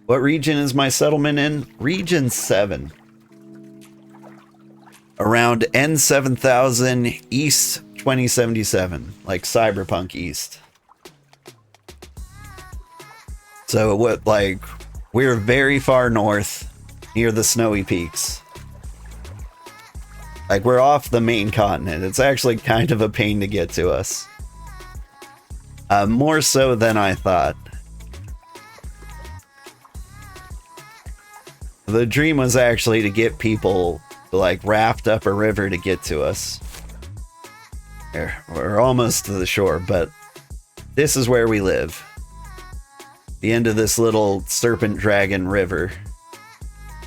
What region is my settlement in? Region 7. Around N7000 East 2077. Like Cyberpunk East. So what, like, we're very far north near the snowy peaks. Like, we're off the main continent. It's actually kind of a pain to get to us. More so than I thought. The dream was actually to get people to, like, raft up a river to get to us. We're almost to the shore, but this is where we live. The end of this little serpent dragon river.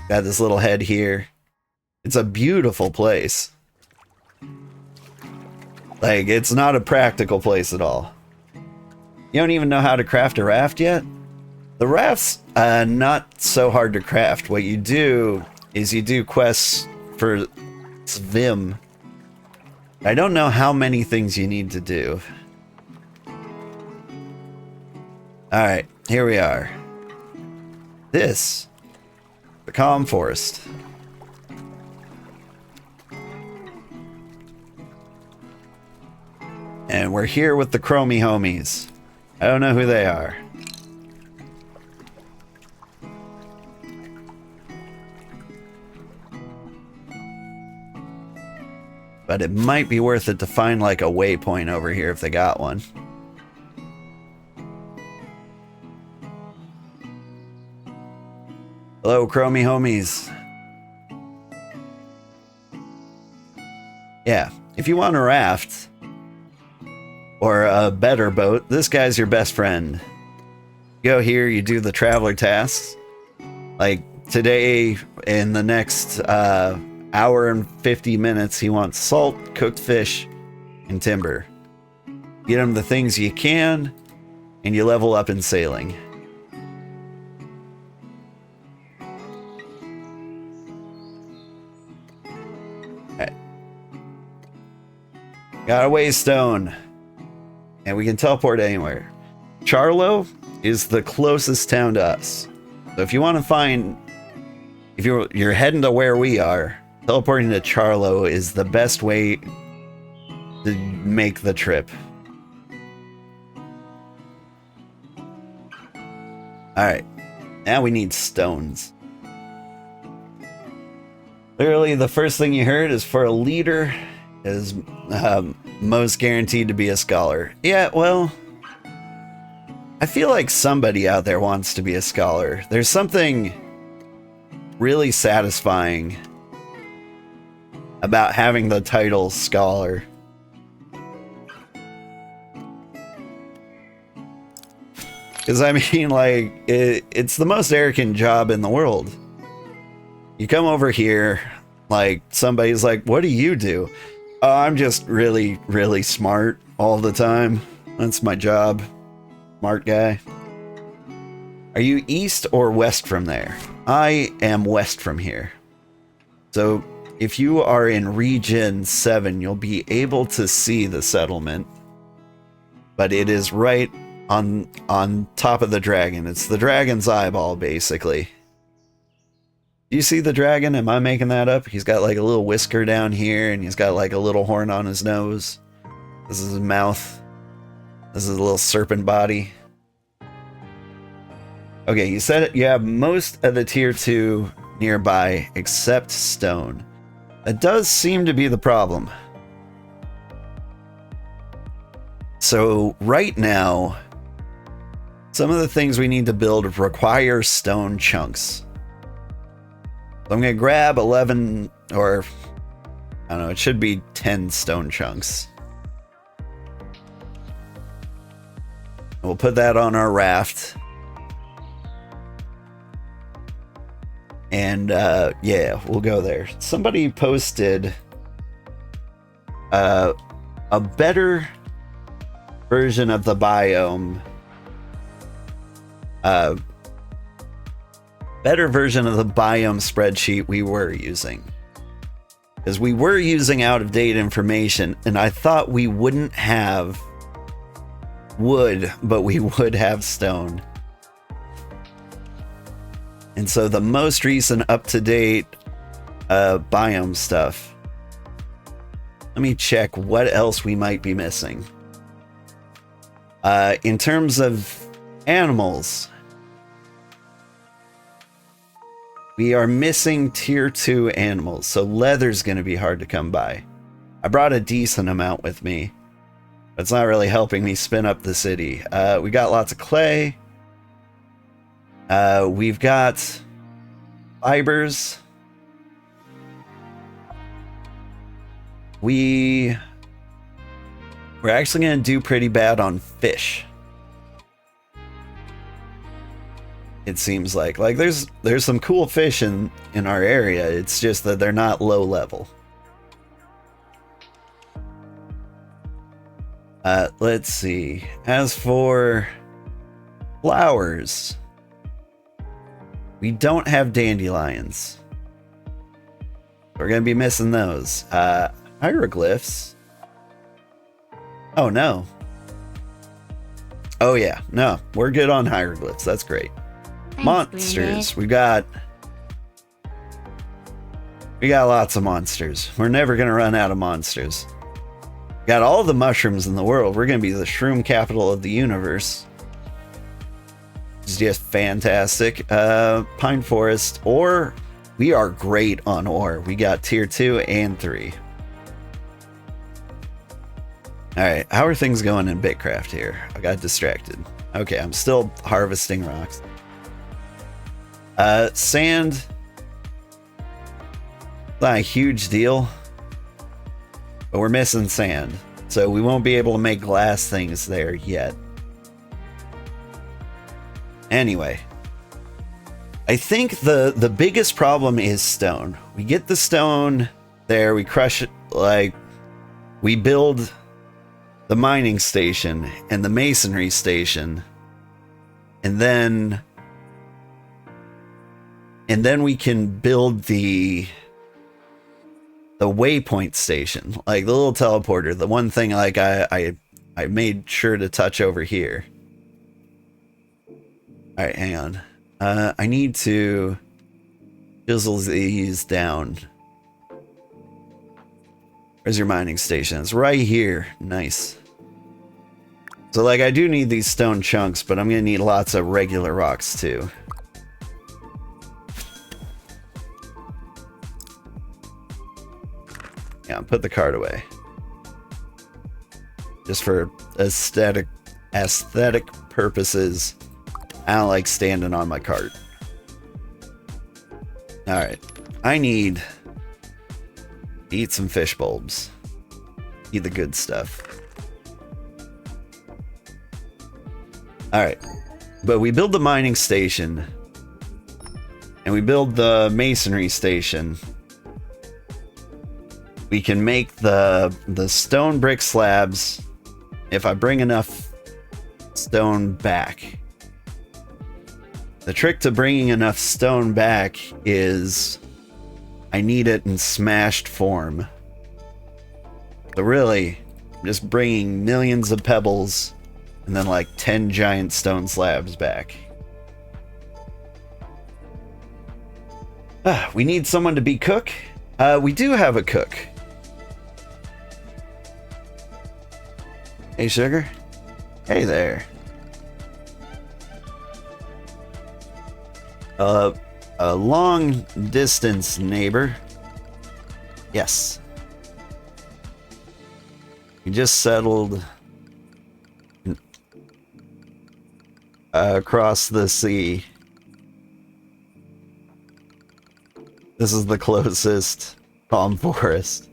Got this little head here. It's a beautiful place. Like, it's not a practical place at all. You don't even know how to craft a raft yet? The raft's not so hard to craft. What you do is you do quests for Svim. I don't know how many things you need to do. Alright, here we are. This, the Calm Forest. And we're here with the Chromie homies. I don't know who they are. But it might be worth it to find like a waypoint over here if they got one. Hello, Chromie homies. Yeah, if you want a raft or a better boat, this guy's your best friend. Go here, you do the traveler tasks. Like today, in the next hour and 50 minutes, he wants salt, cooked fish, and timber. Get him the things you can, and you level up in sailing. Alright. Got a waystone. And we can teleport anywhere. Charlo is the closest town to us. So if you want to find... If you're heading to where we are, teleporting to Charlo is the best way to make the trip. Alright. Now we need stones. Literally, the first thing you heard is for a leader is most guaranteed to be a scholar. Yeah, well, I feel like somebody out there wants to be a scholar. There's something really satisfying about having the title scholar. Because, I mean, like, it's the most arrogant job in the world. You come over here, like, somebody's like, what do you do? Oh, I'm just really, really smart all the time. That's my job. Smart guy. Are you east or west from there? I am west from here. So, if you are in Region 7, you'll be able to see the settlement. But it is right on top of the dragon. It's the dragon's eyeball, basically. Do you see the dragon? Am I making that up? He's got like a little whisker down here, and he's got like a little horn on his nose. This is his mouth. This is a little serpent body. Okay, you said it. You have most of the tier 2 nearby, except stone. That does seem to be the problem. So right now, some of the things we need to build require stone chunks. So I'm going to grab 11, or I don't know, it should be 10 stone chunks. We'll put that on our raft. And yeah, we'll go there. Somebody posted a better version of the biome. Better version of the biome spreadsheet we were using. Because we were using out-of-date information, and I thought we wouldn't have wood, but we would have stone. And so the most recent up-to-date biome stuff. Let me check what else we might be missing. In terms of animals, we are missing tier 2 animals, so leather's going to be hard to come by. I brought a decent amount with me. It's not really helping me spin up the city. We got lots of clay. We've got fibers. We're actually going to do pretty bad on fish. It seems like there's some cool fish in our area. It's just that they're not low level. Let's see. As for flowers, we don't have dandelions. We're gonna be missing those. Hieroglyphs. Oh no. Oh yeah, no, we're good on hieroglyphs. That's great. Thanks, Monsters. We got lots of monsters. We're never gonna run out of monsters. Got all the mushrooms in the world. We're gonna be the shroom capital of the universe. It's just fantastic. Pine forest, ore. We are great on ore. We got tier 2 and 3. Alright, how are things going in BitCraft here? I got distracted. Okay, I'm still harvesting rocks. Sand. Not a huge deal. But we're missing sand. So we won't be able to make glass things there yet. Anyway. I think the biggest problem is stone. We get the stone there, we crush it, like, we build the mining station and the masonry station, and then we can build the waypoint station, like the little teleporter, the one thing like I made sure to touch over here. All right, hang on. I need to chisel these down. Where's your mining station? It's right here. Nice. So, like, I do need these stone chunks, but I'm gonna need lots of regular rocks, too. Yeah, put the cart away. Just for aesthetic purposes. I don't like standing on my cart. Alright. I need to eat some fish bulbs. Eat the good stuff. Alright. But we build the mining station. And we build the masonry station. We can make the stone brick slabs if I bring enough stone back. The trick to bringing enough stone back is I need it in smashed form. So really, I'm just bringing millions of pebbles and then like 10 giant stone slabs back. We need someone to be cook. We do have a cook. Hey, Sugar. Hey there. A long distance neighbor. Yes. We just settled across the sea. This is the closest palm forest.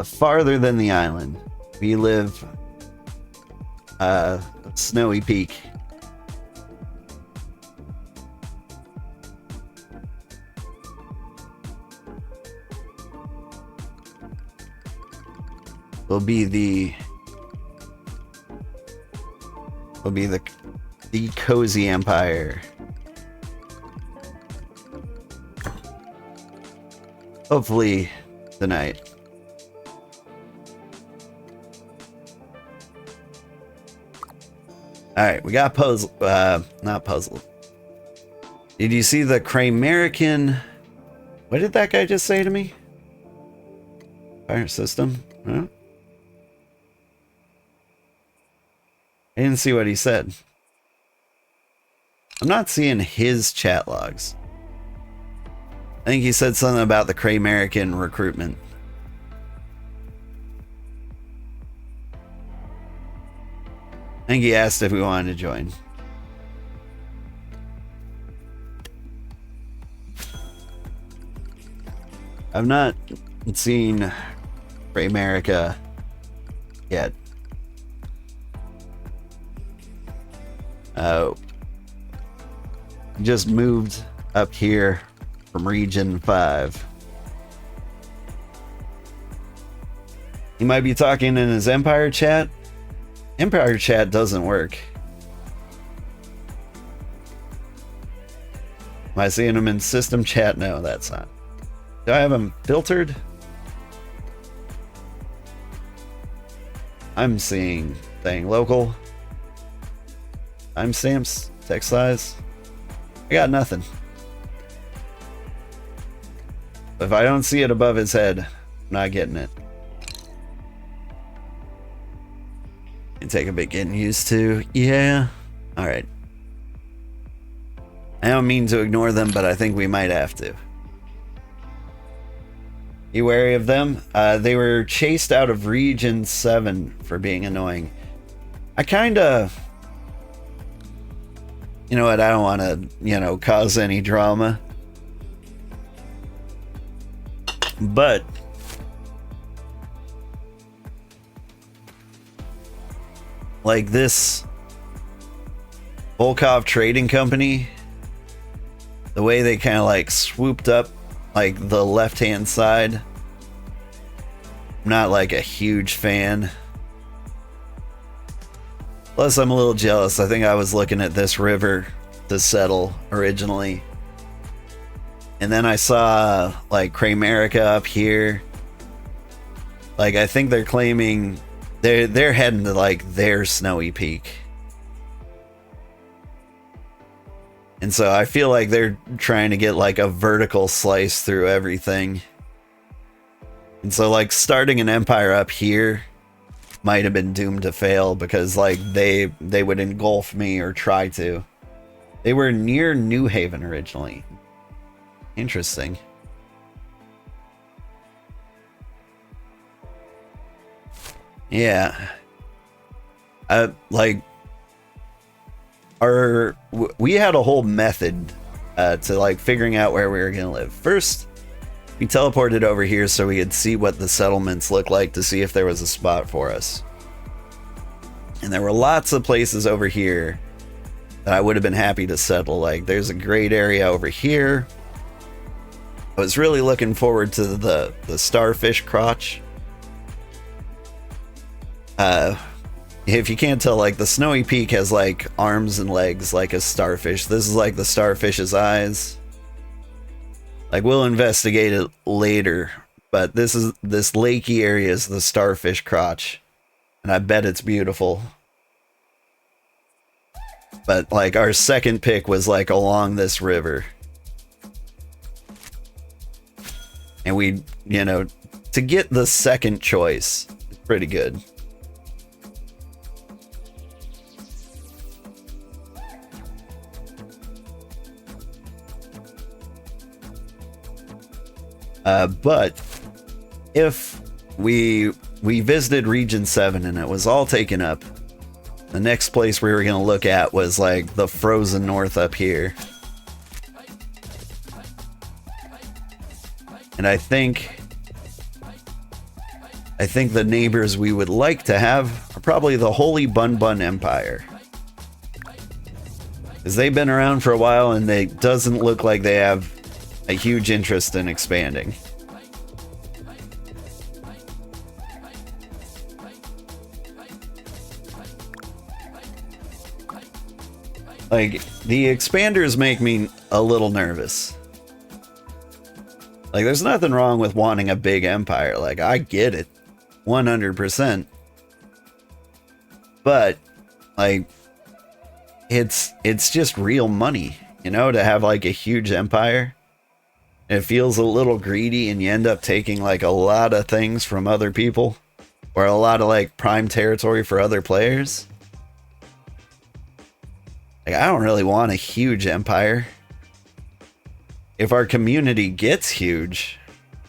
Farther than the island. We live Snowy Peak. Will be the cozy empire. Hopefully tonight. Alright, we got puzzle, not puzzle. Did you see the Kramerican? What did that guy just say to me? Fire system? Huh? I didn't see what he said. I'm not seeing his chat logs. I think he said something about the Kramerican recruitment. I think he asked if we wanted to join. I've not seen Kramerica yet. Just moved up here from Region 5. He might be talking in his Empire chat. Empire chat doesn't work. Am I seeing him in system chat? No, that's not. Do I have him filtered? I'm seeing thing local. Timestamps, text size. I got nothing. If I don't see it above his head, I'm not getting it. It take a bit getting used to. Yeah. All right. I don't mean to ignore them, but I think we might have to. You wary of them? They were chased out of Region 7 for being annoying. I kinda... You know what? I don't want to, cause any drama. But... like this Volkov Trading Company, the way they kind of like swooped up like the left hand side, I'm not like a huge fan. Plus I'm a little jealous. I think I was looking at this river to settle originally, and then I saw like Kramerica up here. Like I think they're claiming they're heading to like their snowy peak. And so I feel like they're trying to get like a vertical slice through everything. And so like starting an empire up here might have been doomed to fail, because like they would engulf me or try to. They were near New Haven originally. Interesting. Yeah. Like we had a whole method to like figuring out where we were gonna live. First, we teleported over here so we could see what the settlements look like, to see if there was a spot for us. And there were lots of places over here that I would have been happy to settle. Like there's a great area over here. I was really looking forward to the starfish crotch. If you can't tell, like the snowy peak has like arms and legs like a starfish. This is like the starfish's eyes. Like we'll investigate it later, but this lakey area is the starfish crotch, and I bet it's beautiful. But like our second pick was like along this river, and we, to get the second choice, it's pretty good. But if we visited Region 7 and it was all taken up, the next place we were going to look at was like the frozen north up here. And I think the neighbors we would like to have are probably the Holy Bun Bun Empire. Because they've been around for a while and it doesn't look like they have a huge interest in expanding. Like, the expanders make me a little nervous. Like, there's nothing wrong with wanting a big empire. Like, I get it. 100%. But, like, it's just real money, you know, to have, like, a huge empire. It feels a little greedy, and you end up taking, like, a lot of things from other people. Or a lot of, like, prime territory for other players. Like, I don't really want a huge empire. If our community gets huge,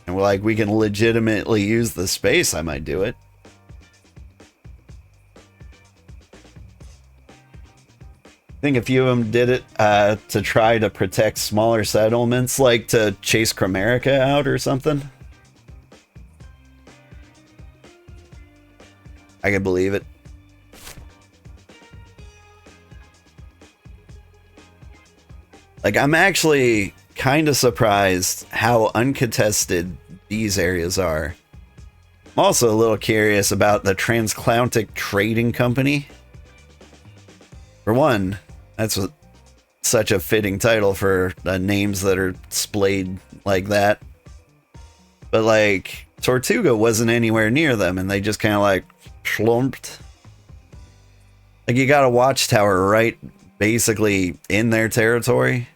and we're like, we can legitimately use the space, I might do it. I think a few of them did it to try to protect smaller settlements, like to chase Kramerica out or something. I can believe it. Like, I'm actually kind of surprised how uncontested these areas are. I'm also a little curious about the Transatlantic Trading Company. For one, that's such a fitting title for names that are splayed like that. But, like, Tortuga wasn't anywhere near them, and they just kind of, like, schlumped. Like, you got a watchtower right basically in their territory.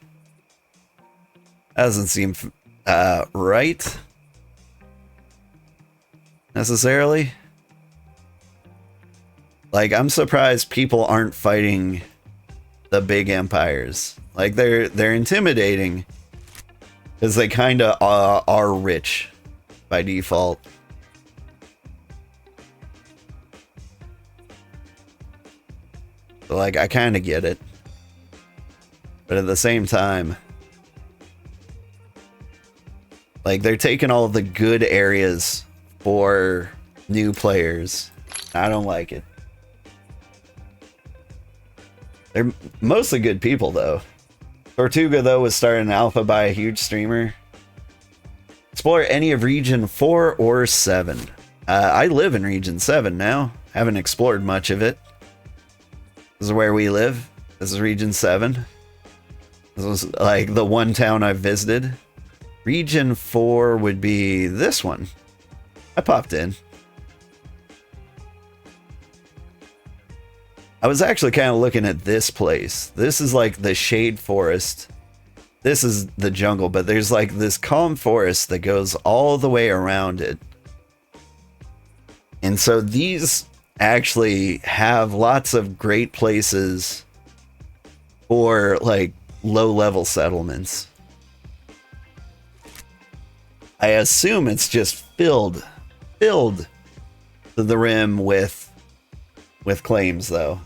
Doesn't seem right, necessarily. Like, I'm surprised people aren't fighting the big empires. Like, they're intimidating because they kind of are rich by default. So, like, I kind of get it. But at the same time, like, they're taking all of the good areas for new players. I don't like it. They're mostly good people, though. Tortuga, though, was started in alpha by a huge streamer. Explore any of Region 4 or 7. I live in Region 7 now. Haven't explored much of it. This is where we live. This is Region 7. This was, like, the one town I've visited. Region 4 would be this one. I popped in. I was actually kind of looking at this place. This is like the shade forest. This is the jungle, but there's like this calm forest that goes all the way around it. And so these actually have lots of great places for like low-level settlements. I assume it's just filled to the rim with claims, though.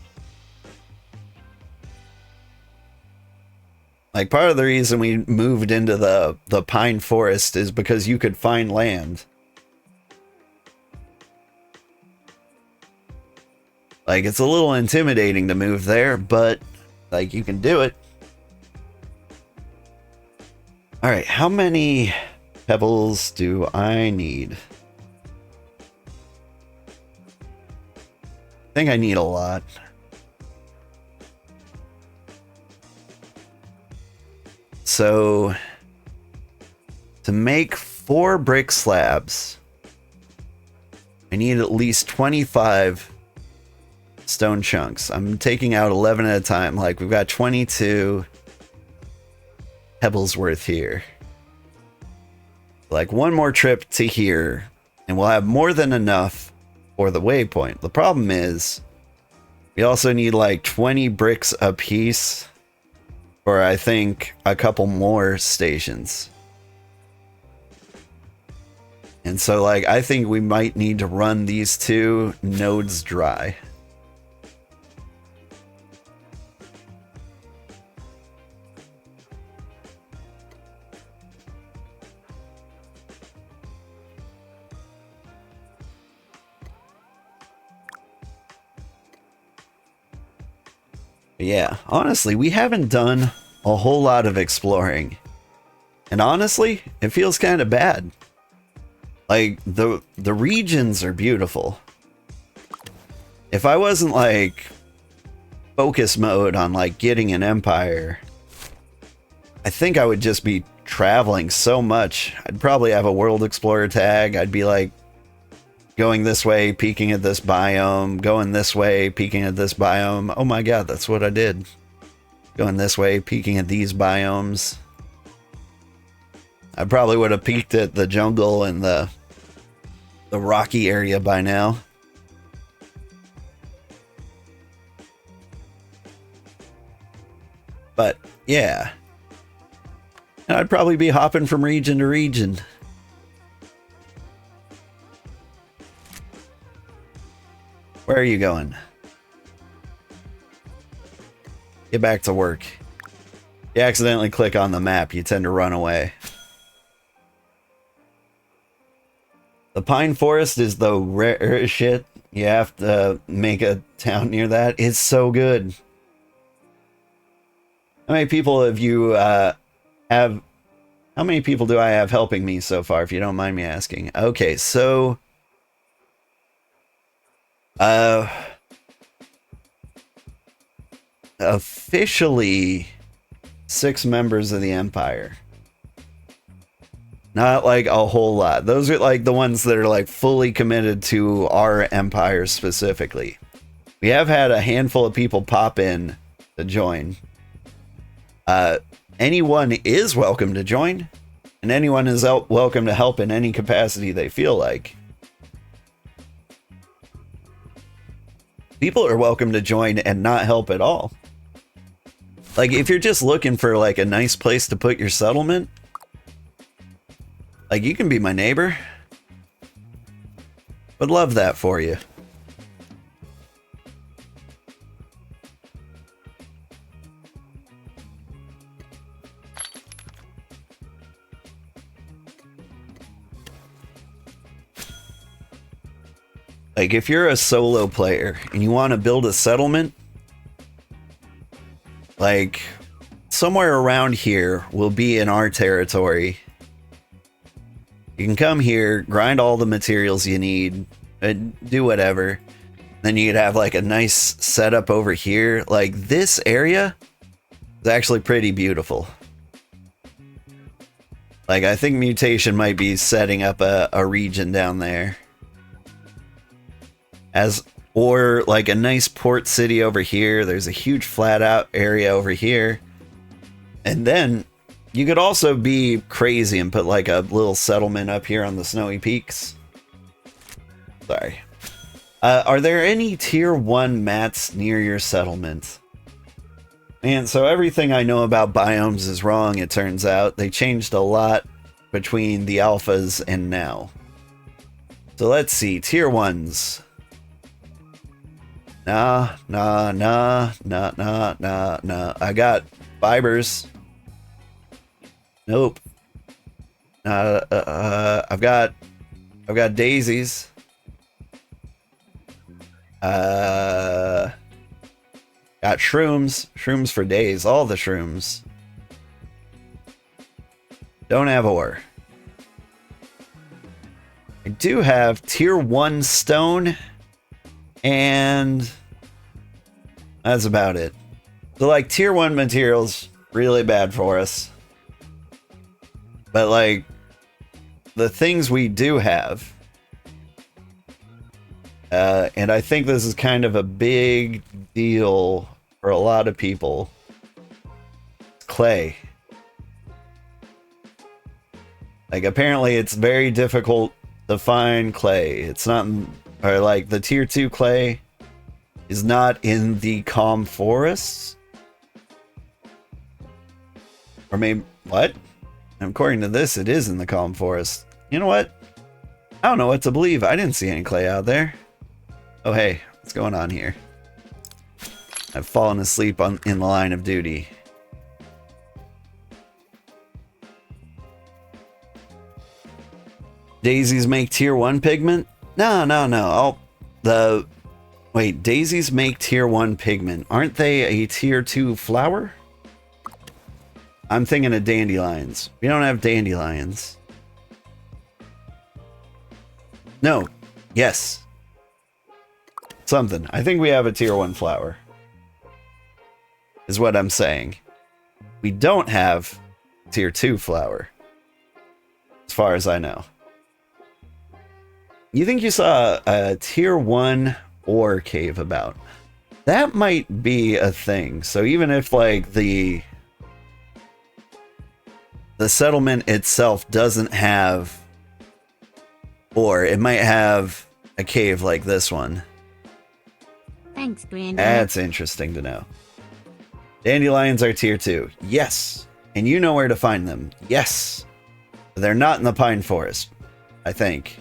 Like, part of the reason we moved into the pine forest is because you could find land. Like, it's a little intimidating to move there, but, like, you can do it. Alright, how many pebbles do I need? I think I need a lot. So, to make 4 brick slabs, I need at least 25 stone chunks. I'm taking out 11 at a time. Like, we've got 22 pebbles worth here. Like, one more trip to here, and we'll have more than enough for the waypoint. The problem is, we also need like 20 bricks a piece for, I think, a couple more stations. And so, like, I think we might need to run these 2 nodes dry. Yeah, honestly, we haven't done a whole lot of exploring. And honestly, it feels kind of bad. Like, the regions are beautiful. If I wasn't, like, focus mode on, like, getting an empire, I think I would just be traveling so much. I'd probably have a World Explorer tag. I'd be like going this way, peeking at this biome, going this way, peeking at this biome. Oh my god, that's what I did. Going this way, peeking at these biomes. I probably would have peeked at the jungle and the rocky area by now. But yeah. And I'd probably be hopping from region to region. Where are you going? Get back to work. You accidentally click on the map, you tend to run away. The pine forest is the rare shit. You have to make a town near that. It's so good. How many people have you have... How many people do I have helping me so far, if you don't mind me asking? Okay, so... officially 6 members of the Empire. Not like a whole lot. Those are like the ones that are like fully committed to our empire specifically. We have had a handful of people pop in to join. Anyone is welcome to join, and anyone is welcome to help in any capacity they feel like. People are welcome to join and not help at all. Like, if you're just looking for like a nice place to put your settlement, like, you can be my neighbor. Would love that for you. Like, if you're a solo player and you want to build a settlement, like, somewhere around here will be in our territory. You can come here, grind all the materials you need, do whatever. Then you could have like a nice setup over here. Like, this area is actually pretty beautiful. Like, I think Mutation might be setting up a region down there. Or like a nice port city over here. There's a huge flat out area over here. And then you could also be crazy and put like a little settlement up here on the snowy peaks. Sorry. Are there any tier 1 mats near your settlement? Man, so everything I know about biomes is wrong, it turns out. They changed a lot between the alphas and now. So let's see, tier 1s. Nah. I got fibers. Nope. I've got daisies. Got shrooms. Shrooms for days. All the shrooms. Don't have ore. I do have tier 1 stone. And that's about it. So like tier 1 materials, really bad for us. But like the things we do have, and I think this is kind of a big deal for a lot of people. Clay. Like, apparently it's very difficult to find clay. It's not, or like the tier 2 clay is not in the calm forests. Or maybe, what? According to this, it is in the calm forest. You know what? I don't know what to believe. I didn't see any clay out there. Oh, hey, what's going on here? I've fallen asleep in the line of duty. Daisies make tier 1 pigment? No. Wait, daisies make tier 1 pigment. Aren't they a tier 2 flower? I'm thinking of dandelions. We don't have dandelions. No. Yes. Something. I think we have a tier 1 flower. Is what I'm saying. We don't have tier 2 flower. As far as I know. You think you saw a tier 1 ore cave about? That might be a thing. So even if like the settlement itself doesn't have ore, it might have a cave like this one. Thanks, Granddad. That's interesting to know. Dandelions are tier 2. Yes. And you know where to find them. Yes. They're not in the pine forest, I think.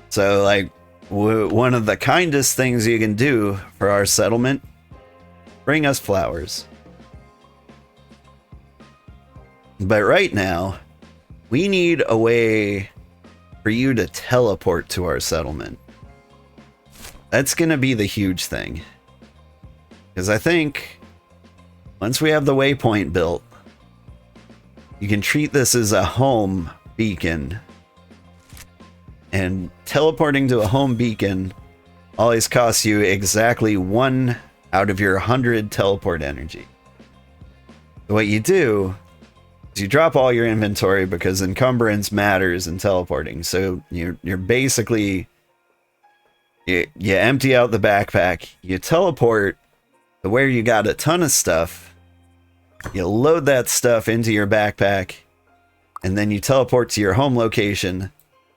So, like, one of the kindest things you can do for our settlement, bring us flowers. But right now, we need a way for you to teleport to our settlement. That's going to be the huge thing. Because I think once we have the waypoint built, you can treat this as a home beacon. And teleporting to a home beacon always costs you exactly 1 out of your 100 teleport energy. What you do is you drop all your inventory because encumbrance matters in teleporting. So you're basically... You empty out the backpack, you teleport to where you got a ton of stuff, you load that stuff into your backpack, and then you teleport to your home location,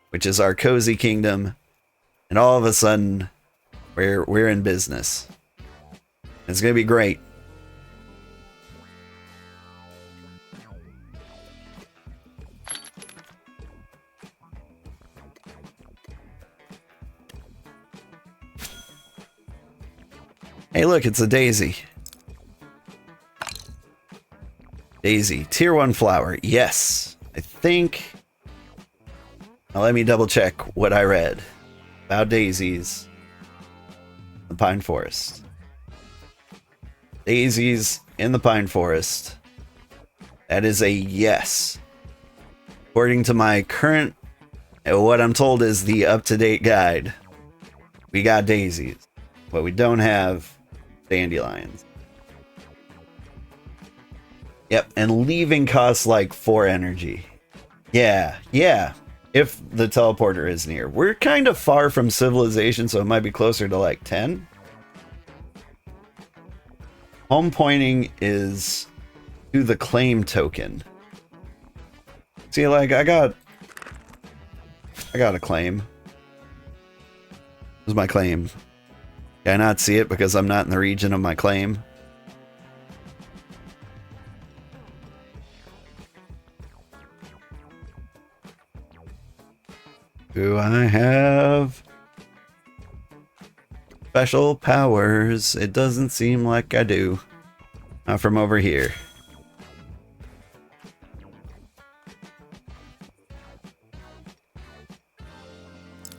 which is our cozy kingdom, and all of a sudden, we're in business. It's gonna be great. Hey, look, it's a daisy. Daisy, tier 1 flower. Yes, I think. Now let me double check what I read about daisies. The pine forest. Daisies in the pine forest. That is a yes. According to my current, what I'm told is the up-to-date guide. We got daisies, but we don't have dandelions. Yep, and leaving costs like 4 energy. Yeah. If the teleporter is near. We're kind of far from civilization, so it might be closer to like 10. Home pointing is to the claim token. See, like, I got a claim. This is my claim. Can I not see it because I'm not in the region of my claim? Do I have special powers? It doesn't seem like I do. Not from over here.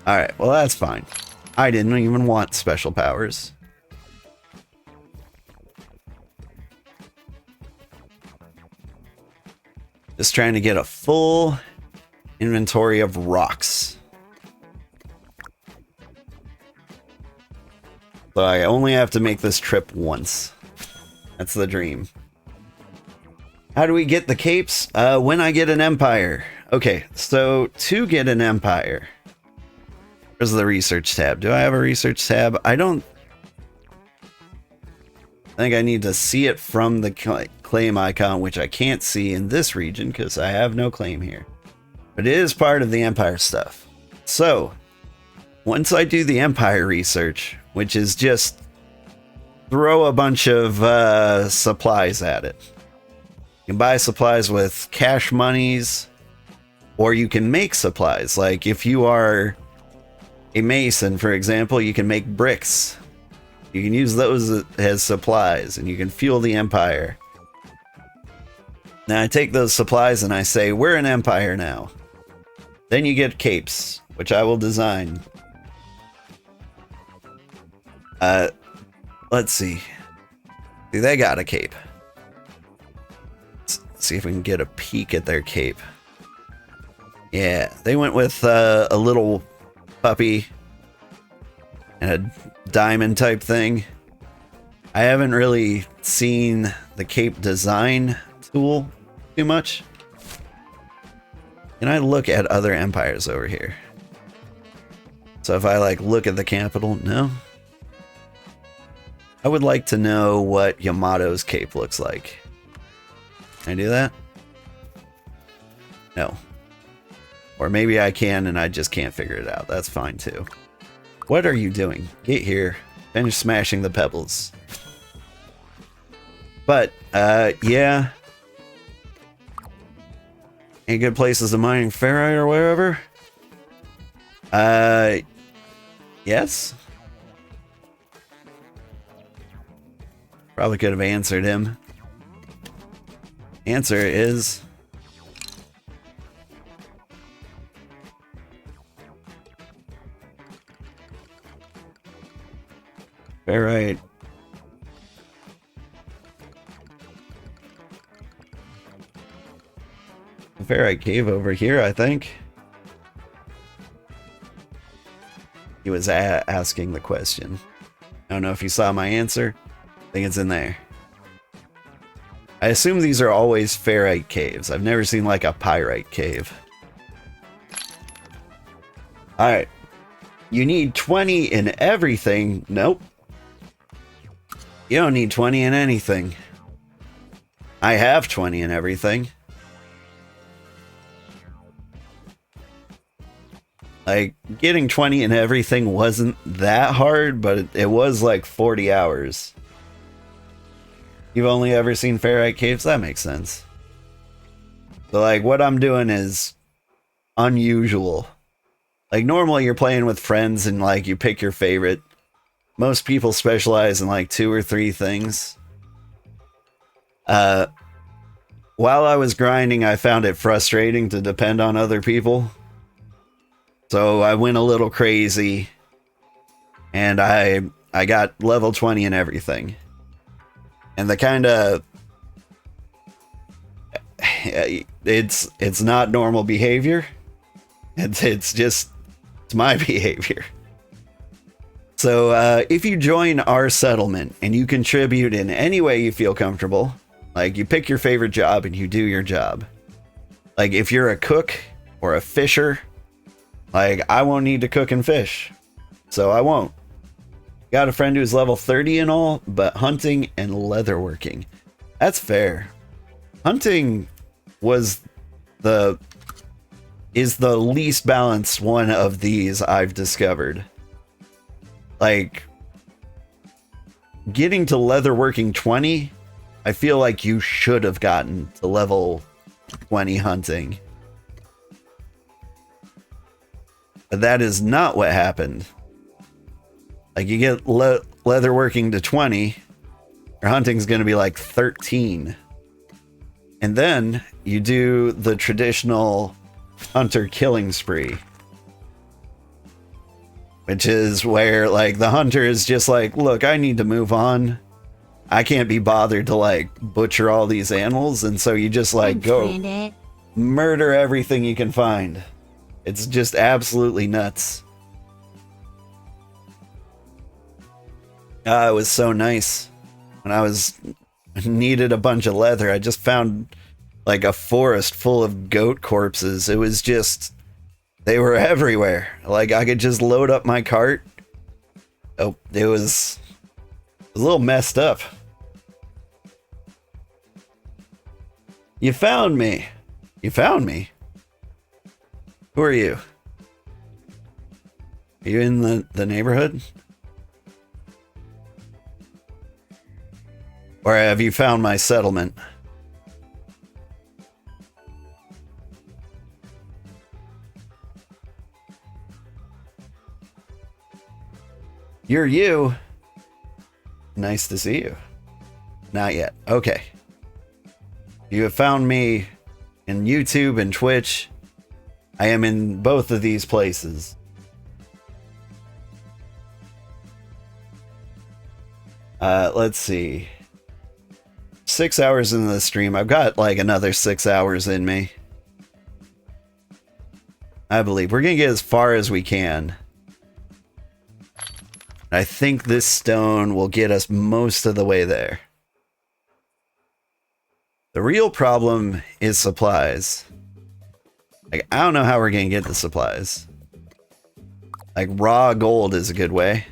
Alright, well that's fine. I didn't even want special powers. Just trying to get a full inventory of rocks. So I only have to make this trip once. That's the dream. How do we get the capes? When I get an empire. Okay, so to get an empire... Where's the research tab? Do I have a research tab? I don't think I need to see it from the claim icon, which I can't see in this region because I have no claim here. But it is part of the empire stuff. So, once I do the empire research, which is just throw a bunch of supplies at it. You can buy supplies with cash monies, or you can make supplies. Like if you are a mason, for example, you can make bricks. You can use those as supplies, and you can fuel the empire. Now I take those supplies and I say, we're an empire now. Then you get capes, which I will design. Let's see. See, they got a cape. Let's see if we can get a peek at their cape. Yeah, they went with a little puppy and a diamond type thing. I haven't really seen the cape design tool too much. Can I look at other empires over here? So if I like look at the capital, no. I would like to know what Yamato's cape looks like. Can I do that? No. Or maybe I can and I just can't figure it out. That's fine too. What are you doing? Get here. Finish smashing the pebbles. But, yeah. Any good places to mine ferrite or wherever? Yes. Probably could have answered him. Answer is... ferrite. A ferrite cave over here, I think. He was asking the question. I don't know if you saw my answer. I think it's in there. I assume these are always ferrite caves. I've never seen like a pyrite cave. Alright. You need 20 in everything. Nope. You don't need 20 in anything. I have 20 in everything. Like, getting 20 in everything wasn't that hard, but it was like 40 hours. You've only ever seen ferrite caves? That makes sense. So, like, what I'm doing is unusual. Like, normally you're playing with friends and, like, you pick your favorite. Most people specialize in, like, 2 or 3 things. While I was grinding, I found it frustrating to depend on other people. So I went a little crazy. And I got level 20 in everything. And the kind of... It's not normal behavior. It's just... It's my behavior. So if you join our settlement and you contribute in any way you feel comfortable, like you pick your favorite job and you do your job. Like if you're a cook or a fisher, like I won't need to cook and fish. So I won't. Got a friend who's level 30 and all, but hunting and leatherworking. That's fair. Hunting is the least balanced one of these I've discovered. Like, getting to leatherworking 20, I feel like you should have gotten to level 20 hunting. But that is not what happened. Like, you get leatherworking to 20, your hunting's going to be like 13. And then you do the traditional hunter killing spree. Which is where, like, the hunter is just like, look, I need to move on. I can't be bothered to, like, butcher all these animals. And so you just, like, go murder everything you can find. It's just absolutely nuts. It was so nice. When I needed a bunch of leather, I just found, like, a forest full of goat corpses. It was just... They were everywhere. Like, I could just load up my cart. Oh, it was a little messed up. You found me. You found me? Who are you? Are you in the neighborhood? Or have you found my settlement? You're you. Nice to see you. Not yet. Okay. You have found me in YouTube and Twitch. I am in both of these places. Let's see. 6 hours into the stream. I've got like another 6 hours in me. I believe we're gonna get as far as we can. I think this stone will get us most of the way there. The real problem is supplies. Like, I don't know how we're gonna get the supplies. Like, raw gold is a good way.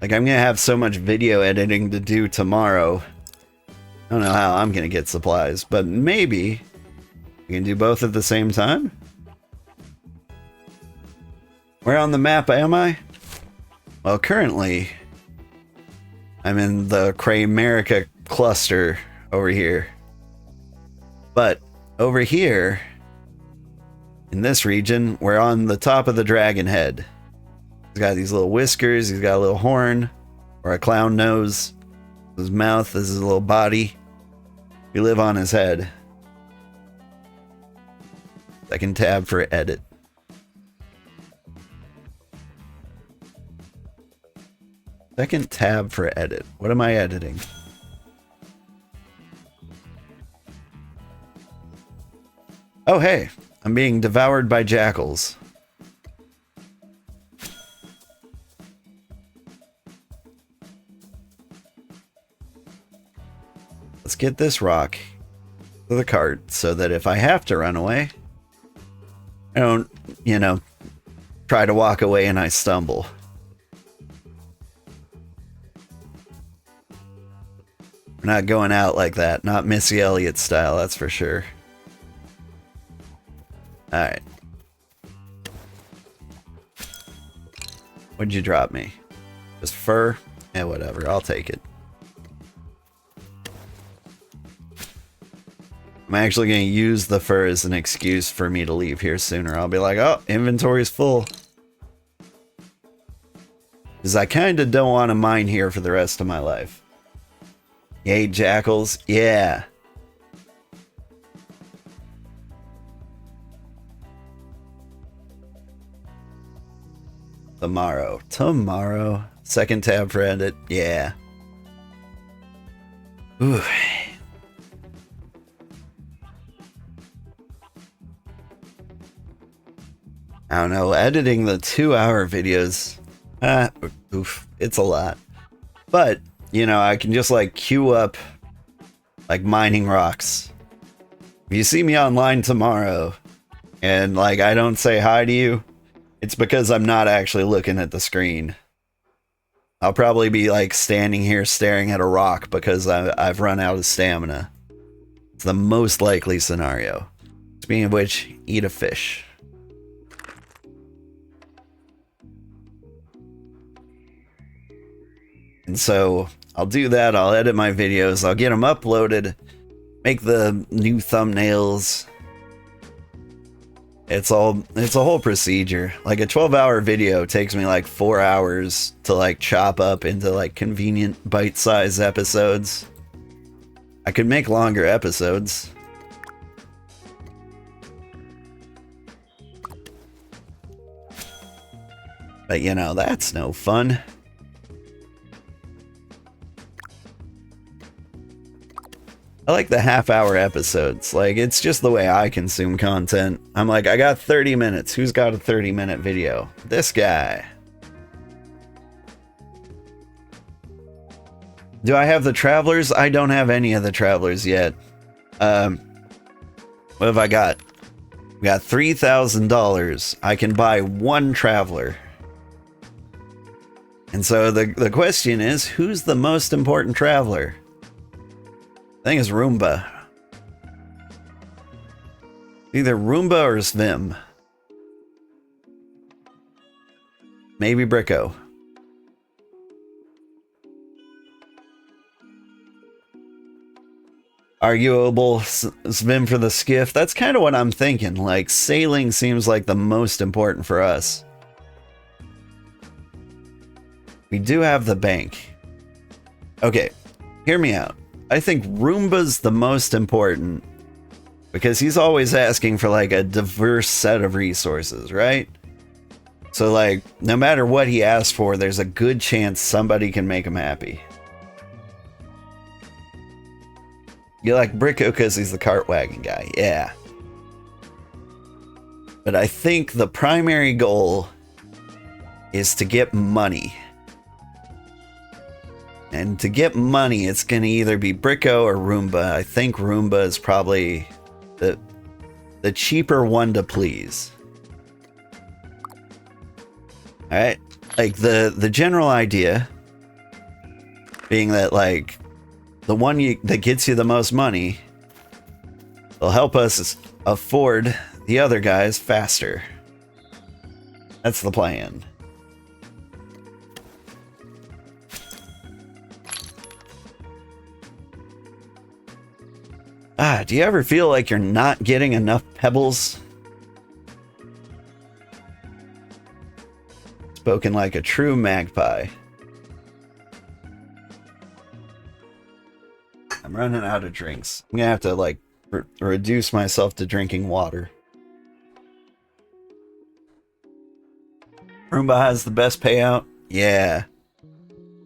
Like, I'm gonna have so much video editing to do tomorrow. I don't know how I'm gonna get supplies, but maybe we can do both at the same time? Where on the map am I? Well, currently, I'm in the Kramerica cluster over here. But over here, in this region, we're on the top of the dragon head. He's got these little whiskers, he's got a little horn, or a clown nose. His mouth is his little body. We live on his head. Second tab for edit. Second tab for edit. What am I editing? Oh, hey, I'm being devoured by jackals. Let's get this rock to the cart so that if I have to run away, I don't, you know, try to walk away and I stumble. We're not going out like that. Not Missy Elliott style, that's for sure. Alright. What'd you drop me? Just fur? Yeah, whatever. I'll take it. I'm actually going to use the fur as an excuse for me to leave here sooner. I'll be like, oh, inventory's full. Because I kind of don't want to mine here for the rest of my life. Yay, jackals. Yeah. Tomorrow. Second tab for edit. Yeah. Ooh. I don't know, editing the 2-hour videos, it's a lot. But, you know, I can just like queue up like mining rocks. If you see me online tomorrow and like I don't say hi to you, it's because I'm not actually looking at the screen. I'll probably be like standing here staring at a rock because I've run out of stamina. It's the most likely scenario. Speaking of which, eat a fish. And so I'll do that. I'll edit my videos. I'll get them uploaded, make the new thumbnails. It's a whole procedure. Like a 12-hour video takes me like 4 hours to like chop up into like convenient bite-sized episodes. I could make longer episodes. But you know, that's no fun. I like the half-hour episodes. Like, it's just the way I consume content. I'm like, I got 30 minutes. Who's got a 30-minute video? This guy. Do I have the travelers? I don't have any of the travelers yet. What have I got? We got $3,000. I can buy one traveler. And so the question is, who's the most important traveler? I think it's Roomba. Either Roomba or Svim. Maybe Bricko. Arguable Svim for the skiff. That's kind of what I'm thinking. Like, sailing seems like the most important for us. We do have the bank. Okay, hear me out. I think Roomba's the most important because he's always asking for like a diverse set of resources, right? So like, no matter what he asks for, there's a good chance somebody can make him happy. You like Bricko because he's the cart wagon guy, yeah. But I think the primary goal is to get money. And to get money, it's going to either be Bricko or Roomba. I think Roomba is probably the cheaper one to please. Alright, like the general idea being that like the one that gets you the most money will help us afford the other guys faster. That's the plan. Do you ever feel like you're not getting enough pebbles? Spoken like a true magpie. I'm running out of drinks. I'm gonna have to like reduce myself to drinking water. Roomba has the best payout? Yeah.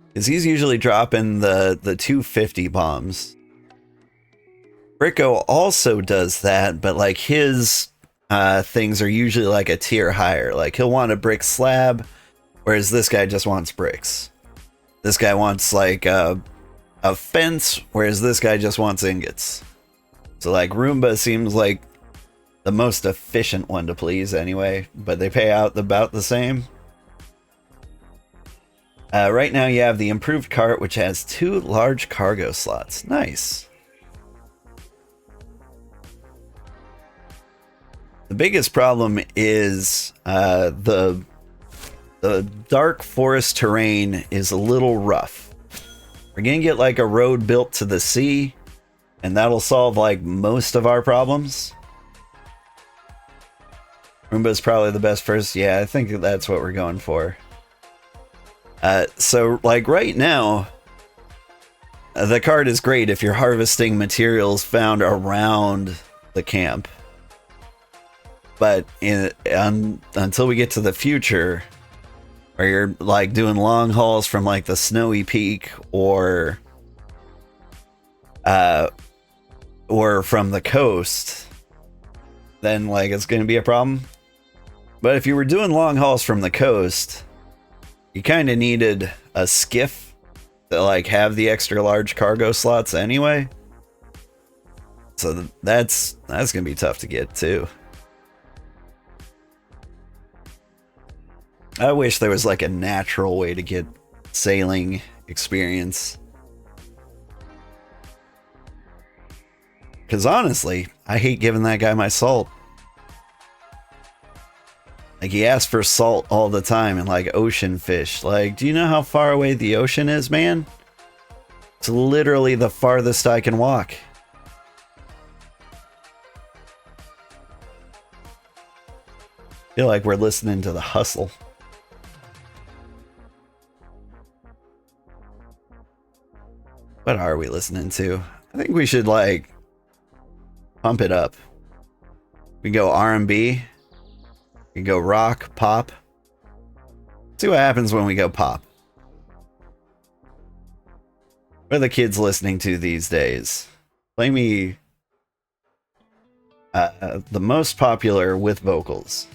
Because he's usually dropping the 250 bombs. Bricko also does that, but like his things are usually like a tier higher. Like he'll want a brick slab, whereas this guy just wants bricks. This guy wants like a fence, whereas this guy just wants ingots. So like Roomba seems like the most efficient one to please anyway, but they pay out about the same. Right now you have the improved cart, which has 2 large cargo slots. Nice. The biggest problem is the dark forest terrain is a little rough. We're gonna get like a road built to the sea, and that'll solve like most of our problems. Roomba's probably the best first. Yeah, I think that's what we're going for. So like right now, the cart is great if you're harvesting materials found around the camp. But until we get to the future, where you're like doing long hauls from like the snowy peak or from the coast, then like it's going to be a problem. But if you were doing long hauls from the coast, you kind of needed a skiff to like have the extra large cargo slots anyway. So that's going to be tough to get too. I wish there was like a natural way to get sailing experience. Because honestly, I hate giving that guy my salt. Like he asks for salt all the time and like ocean fish. Like, do you know how far away the ocean is, man? It's literally the farthest I can walk. I feel like we're listening to The Hustle. What are we listening to? I think we should like pump it up. We go R&B. We go rock, pop. See what happens when we go pop. What are the kids listening to these days? Play me the most popular with vocals.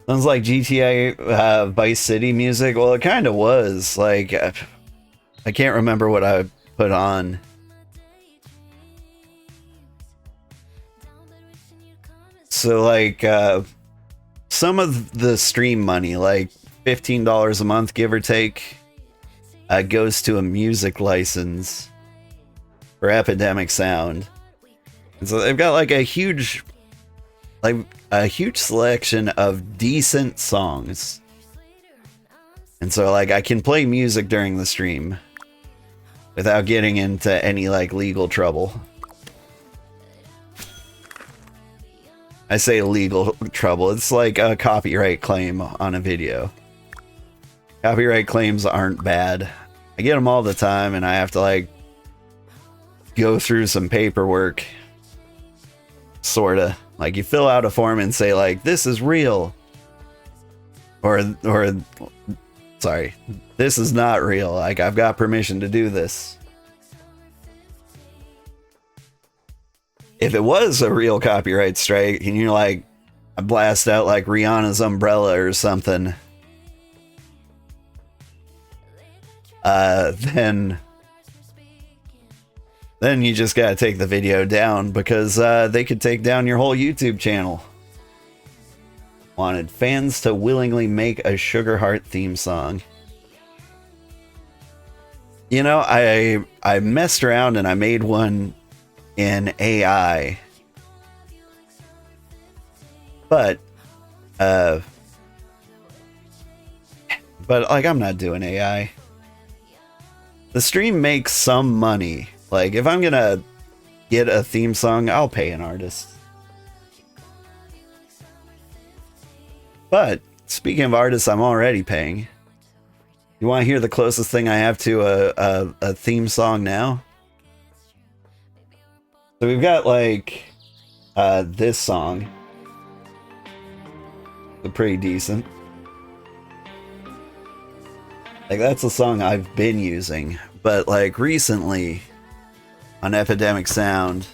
Sounds like GTA Vice City music. Well, it kind of was. Like, I can't remember what I put on. So, like, some of the stream money, like $15 a month, give or take, goes to a music license for Epidemic Sound. And so they've got like a huge selection of decent songs. And so like I can play music during the stream without getting into any like legal trouble. I say legal trouble. It's like a copyright claim on a video. Copyright claims aren't bad. I get them all the time and I have to like go through some paperwork. Sorta. Like you fill out a form and say like, this is real. Or sorry, this is not real. Like I've got permission to do this. If it was a real copyright strike and you're like, I blast out like Rihanna's Umbrella or something, then you just gotta take the video down because they could take down your whole YouTube channel. Wanted fans to willingly make a Sugarheart theme song. You know, I messed around and I made one in AI. But like I'm not doing AI. The stream makes some money. Like if I'm gonna get a theme song, I'll pay an artist. But speaking of artists I'm already paying, you want to hear the closest thing I have to a theme song now? So we've got like this song. It's pretty decent. Like that's a song I've been using, but like recently on Epidemic Sound,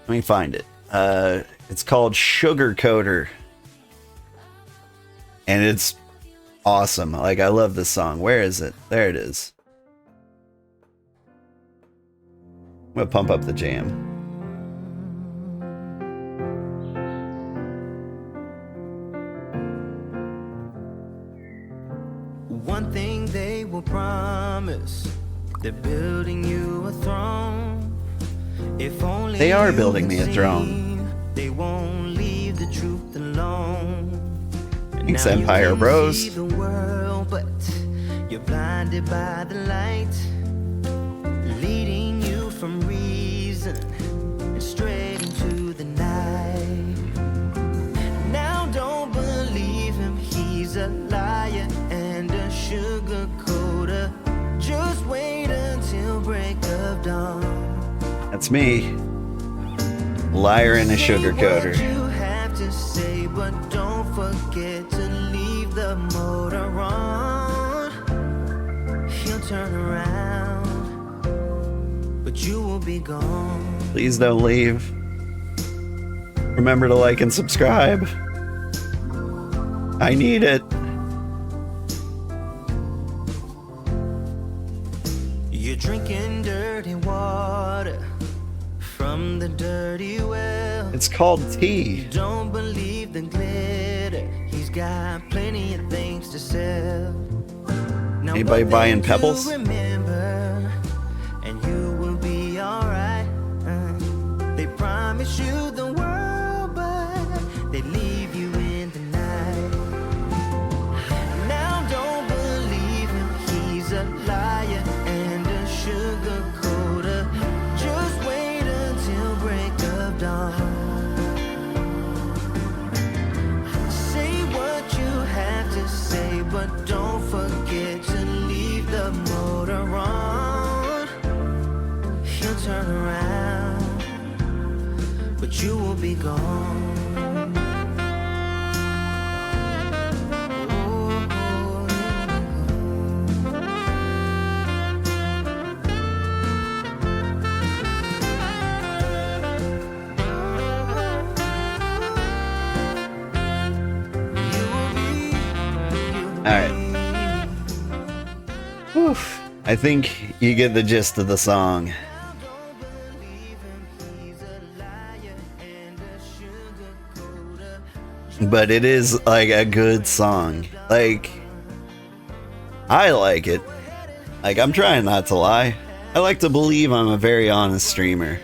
let me find it. It's called Sugar Coater, and it's awesome. Like I love this song. Where is it? There it is. I'm gonna pump up the jam. One thing they will promise, they're building you a throne. If only they are building me a throne. They won't leave the truth alone. Thanks, Empire Bros. The world, but you're blinded by the light, leading you from reason and straight into the night. Now don't believe him, he's a liar and a sugar coater. Just wait until break of dawn. That's me. Liar and a sugar coater. You have to say, but don't forget to leave the motor on. He'll turn around, but you will be gone. Please don't leave. Remember to like and subscribe. I need it. You're drinking dirty water from the dirty well. It's called tea. Don't believe the glitter. He's got plenty of things to sell. Now, anybody buying pebbles? Remember, and you will be alright. They promise you the world, but they leave you in the night. Now don't believe him. He's a liar and a sugar coater. Just wait until break of dawn. Say what you have to say, but don't forget to leave the motor on. He'll turn around, but you will be gone. Alright. Oof. I think you get the gist of the song. But it is like a good song. Like, I like it. Like, I'm trying not to lie. I like to believe I'm a very honest streamer.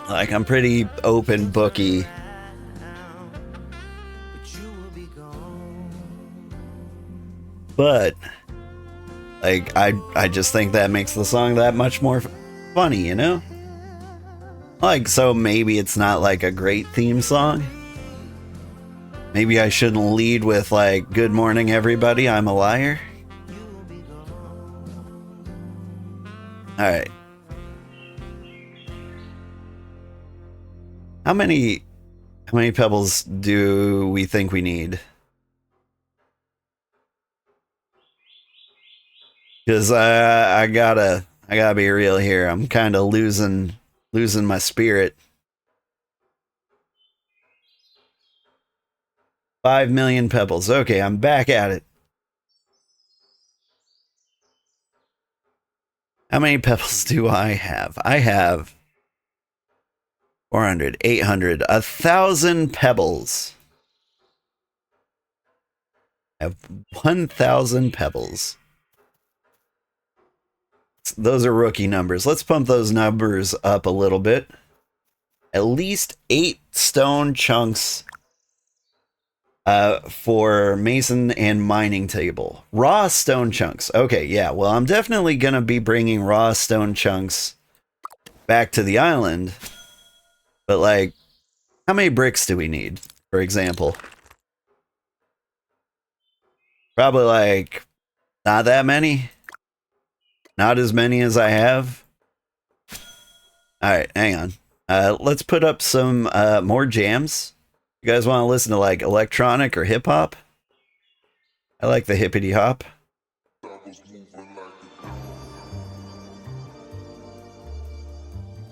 Like, I'm pretty open booky. But, like, I just think that makes the song that much more funny, you know? Like, so maybe it's not like a great theme song. Maybe I shouldn't lead with like, good morning everybody, I'm a liar. All right. How many pebbles do we think we need? Because I gotta be real here. I'm kind of losing my spirit. 5 million pebbles. Okay, I'm back at it. How many pebbles do I have? I have 400, 800, 1,000 pebbles. I have 1,000 pebbles. Those are rookie numbers. Let's pump those numbers up a little bit. At least 8 stone chunks for mason and mining table. Raw stone chunks. Okay, yeah. Well, I'm definitely going to be bringing raw stone chunks back to the island. But, like, how many bricks do we need, for example? Probably, like, not that many. Not as many as I have. Alright, hang on. Let's put up some more jams. You guys want to listen to, like, electronic or hip-hop? I like the hippity-hop.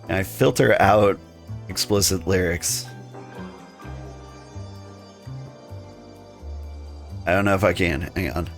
And I filter out explicit lyrics. I don't know if I can. Hang on.